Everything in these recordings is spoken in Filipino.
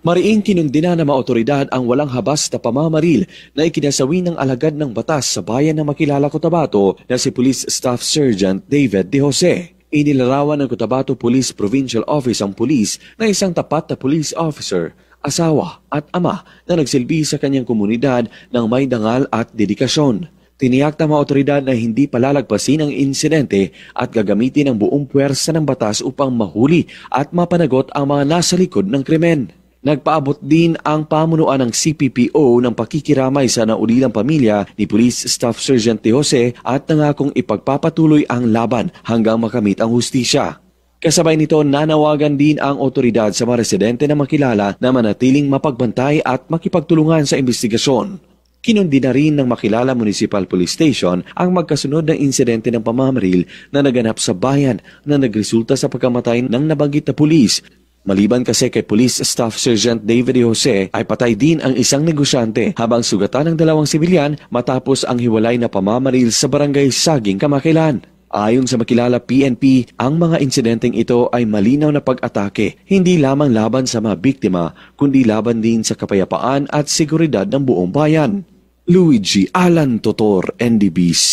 Mariing kinundina ng mga otoridad ang walang habas na pamamaril na ikinasawi ng alagad ng batas sa bayan ng Makilala, Cotabato na si Police Staff Sergeant David De Jose. Inilarawan ng Cotabato Police Provincial Office ang pulis na isang tapat na police officer, asawa at ama na nagsilbi sa kanyang komunidad ng may dangal at dedikasyon. Tiniyak ng mga otoridad na hindi palalagpasin ang insidente at gagamitin ang buong puwersa ng batas upang mahuli at mapanagot ang mga nasa likod ng krimen. Nagpaabot din ang pamunuan ng CPPO ng pakikiramay sa naulilang pamilya ni Police Staff Sergeant De Jose at nangakong ipagpapatuloy ang laban hanggang makamit ang hustisya. Kasabay nito, nanawagan din ang otoridad sa mga residente na Makilala na manatiling mapagbantay at makipagtulungan sa investigasyon. Kinundi na rin ng Makilala Municipal Police Station ang magkasunod ng insidente ng pamamaril na naganap sa bayan na nagresulta sa pagkamatay ng nabanggit na pulis. Maliban kasi kay Police Staff Sergeant David De Jose ay patay din ang isang negosyante habang sugatan ng 2 sibilyan matapos ang hiwalay na pamamaril sa barangay Saging, Kamakilan. Ayon sa Makilala PNP, ang mga insidenteng ito ay malinaw na pag-atake, hindi lamang laban sa mga biktima, kundi laban din sa kapayapaan at seguridad ng buong bayan. Luigi Alan Totor, NDBC,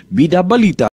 Bida Balita.